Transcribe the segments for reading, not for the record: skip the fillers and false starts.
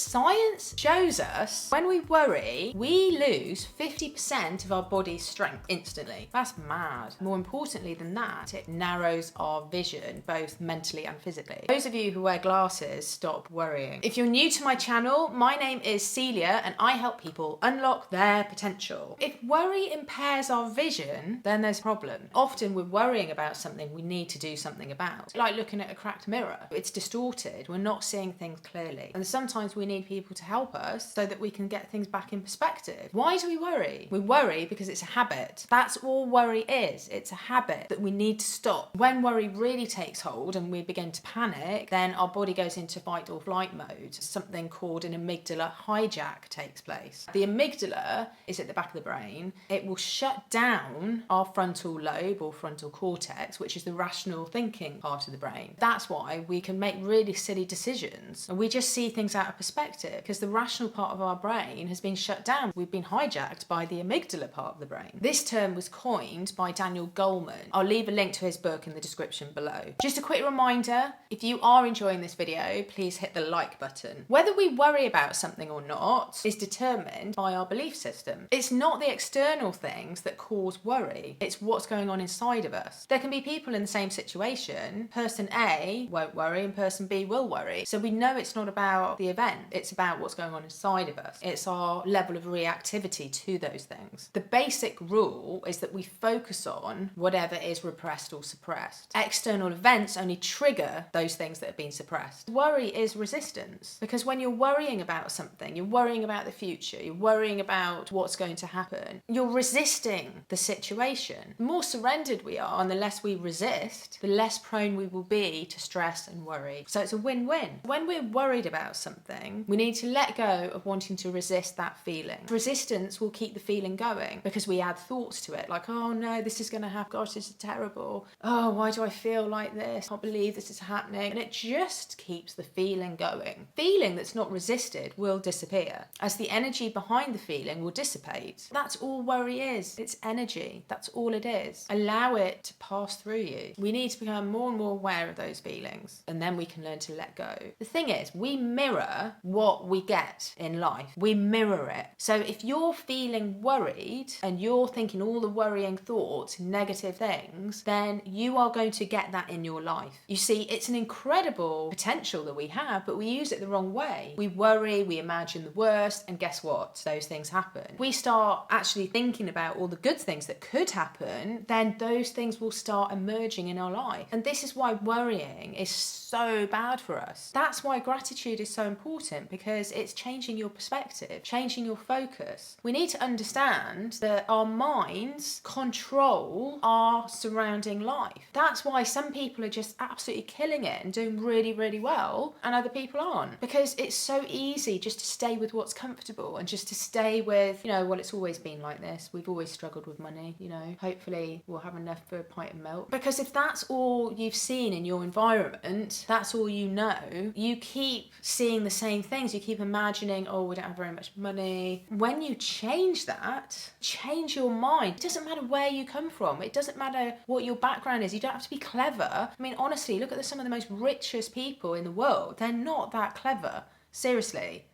Science shows us when we worry, we lose 50% of our body's strength instantly. That's mad. More importantly than that, it narrows our vision, both mentally and physically. Those of you who wear glasses, stop worrying. If you're new to my channel, my name is Celia and I help people unlock their potential. If worry impairs our vision, then there's a problem. Often we're worrying about something we need to do something about. Like looking at a cracked mirror. It's distorted, we're not seeing things clearly. And sometimes we need people to help us so that we can get things back in perspective. Why do we worry? We worry because it's a habit. That's all worry is. It's a habit that we need to stop. When worry really takes hold and we begin to panic, then our body goes into fight or flight mode. Something called an amygdala hijack takes place. The amygdala is at the back of the brain. It will shut down our frontal lobe or frontal cortex, which is the rational thinking part of the brain. That's why we can make really silly decisions and we just see things out of perspective because the rational part of our brain has been shut down. We've been hijacked by the amygdala part of the brain. This term was coined by Daniel Goleman. I'll leave a link to his book in the description below. Just a quick reminder, if you are enjoying this video, please hit the like button. Whether we worry about something or not is determined by our belief system. It's not the external things that cause worry, it's what's going on inside of us. There can be people in the same situation. Person A won't worry and person B will worry. So we know it's not about the event, it's about what's going on inside of us. It's our level of reactivity to those things. The basic rule is that we focus on whatever is repressed or suppressed. External events only trigger those things that have been suppressed. Worry is resistance, because when you're worrying about something, you're worrying about the future, you're worrying about what's going to happen, you're resisting the situation. The more surrendered we are and the less we resist, the less prone we will be to stress and worry. So it's a win-win. When we're worried about something, we need to let go of wanting to resist that feeling. Resistance will keep the feeling going because we add thoughts to it, like, oh no, this is going to happen, gosh, this is terrible, oh, why do I feel like this, I can't believe this is happening, and it just keeps the feeling going. Feeling that's not resisted will disappear as the energy behind the feeling will dissipate. That's all worry is. It's energy. That's all it is. Allow it to pass through you. We need to become more and more aware of those feelings and then we can learn to let go. The thing is, we mirror what we get in life. We mirror it. So if you're feeling worried and you're thinking all the worrying thoughts, negative things, then you are going to get that in your life. You see, it's an incredible potential that we have, but we use it the wrong way. We worry, we imagine the worst, and guess what? Those things happen. We start actually thinking about all the good things that could happen, then those things will start emerging in our life. And this is why worrying is so bad for us. That's why gratitude is so important, because it's changing your perspective, changing your focus. We need to understand that our minds control our surrounding life. That's why some people are just absolutely killing it and doing really, really well, and other people aren't. Because it's so easy just to stay with what's comfortable and just to stay with, you know, well, it's always been like this. We've always struggled with money, you know, hopefully we'll have enough for a pint of milk. Because if that's all you've seen in your environment, that's all you know, you keep seeing the same things. You keep imagining, oh, we don't have very much money. When you change that, change your mind. It doesn't matter where you come from. It doesn't matter what your background is. You don't have to be clever. I mean, honestly, look at some of the most richest people in the world. They're not that clever. Seriously.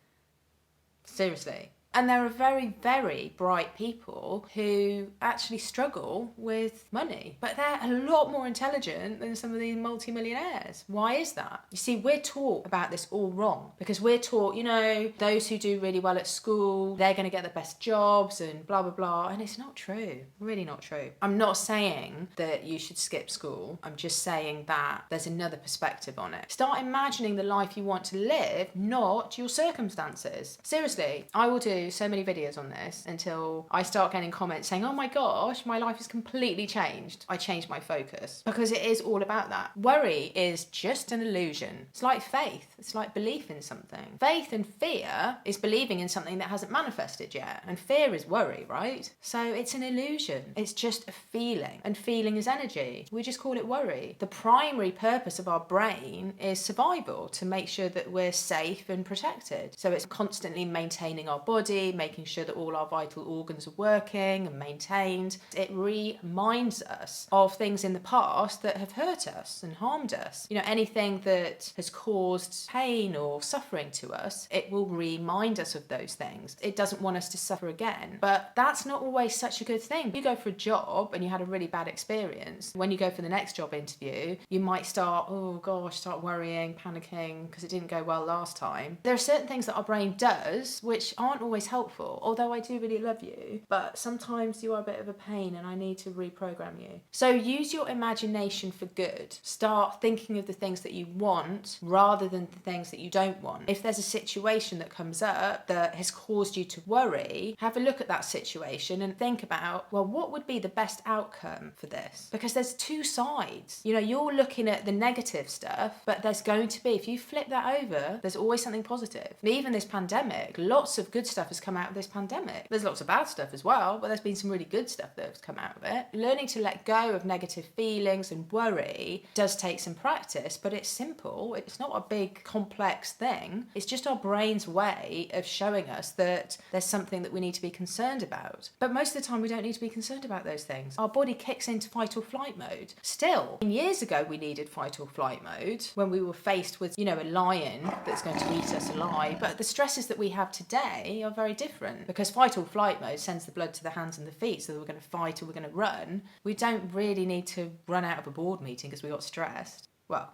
Seriously. And there are very, very bright people who actually struggle with money, but they're a lot more intelligent than some of these multimillionaires. Why is that? You see, we're taught about this all wrong, because we're taught, you know, those who do really well at school, they're going to get the best jobs and blah, blah, blah. And it's not true. Really not true. I'm not saying that you should skip school. I'm just saying that there's another perspective on it. Start imagining the life you want to live, not your circumstances. Seriously, I will do so many videos on this until I start getting comments saying, oh my gosh, my life is completely changed. I changed my focus, because it is all about that. Worry is just an illusion. It's like faith. It's like belief in something. Faith and fear is believing in something that hasn't manifested yet. And fear is worry, right? So it's an illusion. It's just a feeling. And feeling is energy. We just call it worry. The primary purpose of our brain is survival, to make sure that we're safe and protected. So it's constantly maintaining our body, body, making sure that all our vital organs are working and maintained. It reminds us of things in the past that have hurt us and harmed us. You know, anything that has caused pain or suffering to us, it will remind us of those things. It doesn't want us to suffer again. But that's not always such a good thing. You go for a job and you had a really bad experience. When you go for the next job interview, you might start worrying, panicking because it didn't go well last time. There are certain things that our brain does which aren't always helpful, although I do really love you, but sometimes you are a bit of a pain and I need to reprogram you. So use your imagination for good. Start thinking of the things that you want rather than the things that you don't want. If there's a situation that comes up that has caused you to worry, have a look at that situation and think about, well, what would be the best outcome for this? Because there's two sides. You know, you're looking at the negative stuff, but there's going to be, if you flip that over, there's always something positive. Even this pandemic, lots of good stuff has come out of this pandemic. There's lots of bad stuff as well, but there's been some really good stuff that has come out of it. Learning to let go of negative feelings and worry does take some practice, but it's simple. It's not a big complex thing. It's just our brain's way of showing us that there's something that we need to be concerned about. But most of the time we don't need to be concerned about those things. Our body kicks into fight or flight mode. Still, years ago we needed fight or flight mode when we were faced with, you know, a lion that's going to eat us alive. But the stresses that we have today are very different, because fight or flight mode sends the blood to the hands and the feet, so that we're going to fight or we're going to run. We don't really need to run out of a board meeting because we got stressed. Well,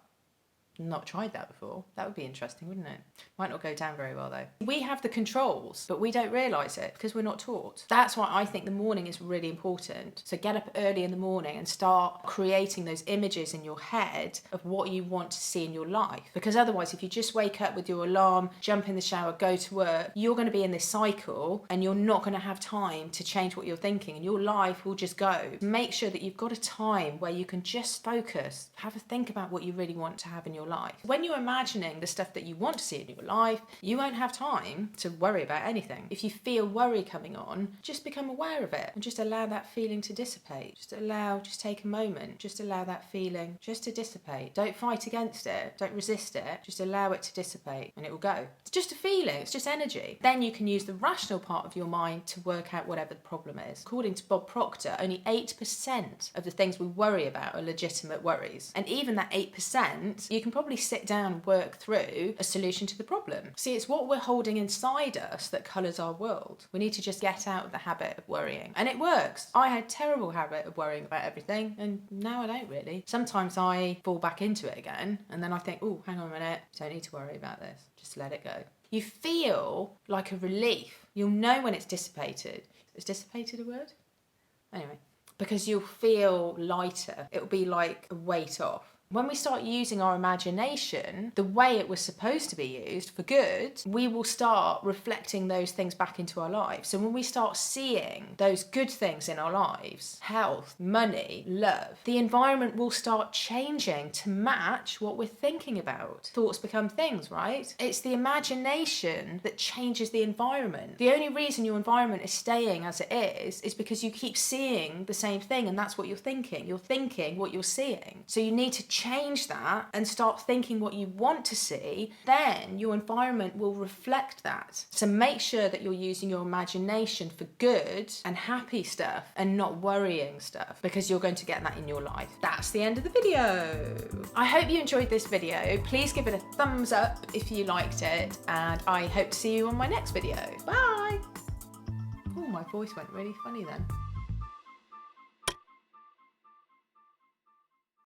not tried that before. That would be interesting, wouldn't it? Might not go down very well though. We have the controls, but we don't realise it because we're not taught. That's why I think the morning is really important. So get up early in the morning and start creating those images in your head of what you want to see in your life. Because otherwise, if you just wake up with your alarm, jump in the shower, go to work, you're going to be in this cycle and you're not going to have time to change what you're thinking, and your life will just go. Make sure that you've got a time where you can just focus, have a think about what you really want to have in your life. When you're imagining the stuff that you want to see in your life, you won't have time to worry about anything. If you feel worry coming on, just become aware of it and just allow that feeling to dissipate. Just take a moment, just allow that feeling just to dissipate. Don't fight against it, don't resist it, just allow it to dissipate and it will go. It's just a feeling, it's just energy. Then you can use the rational part of your mind to work out whatever the problem is. According to Bob Proctor, only 8% of the things we worry about are legitimate worries. And even that 8%, you can probably sit down and work through a solution to the problem. See, it's what we're holding inside us that colours our world. We need to just get out of the habit of worrying. And it works. I had a terrible habit of worrying about everything, and now I don't really. Sometimes I fall back into it again, and then I think, oh, hang on a minute, don't need to worry about this. Just let it go. You feel like a relief. You'll know when it's dissipated. Is dissipated a word? Anyway, because you'll feel lighter. It'll be like a weight off. When we start using our imagination the way it was supposed to be used for good, we will start reflecting those things back into our lives. So when we start seeing those good things in our lives, health, money, love, the environment will start changing to match what we're thinking about. Thoughts become things, right? It's the imagination that changes the environment. The only reason your environment is staying as it is because you keep seeing the same thing, and that's what you're thinking. You're thinking what you're seeing. So you need to change that and start thinking what you want to see, then your environment will reflect that. So make sure that you're using your imagination for good and happy stuff and not worrying stuff, because you're going to get that in your life. That's the end of the video. I hope you enjoyed this video. Please give it a thumbs up if you liked it, and I hope to see you on my next video. Bye! Oh, my voice went really funny then.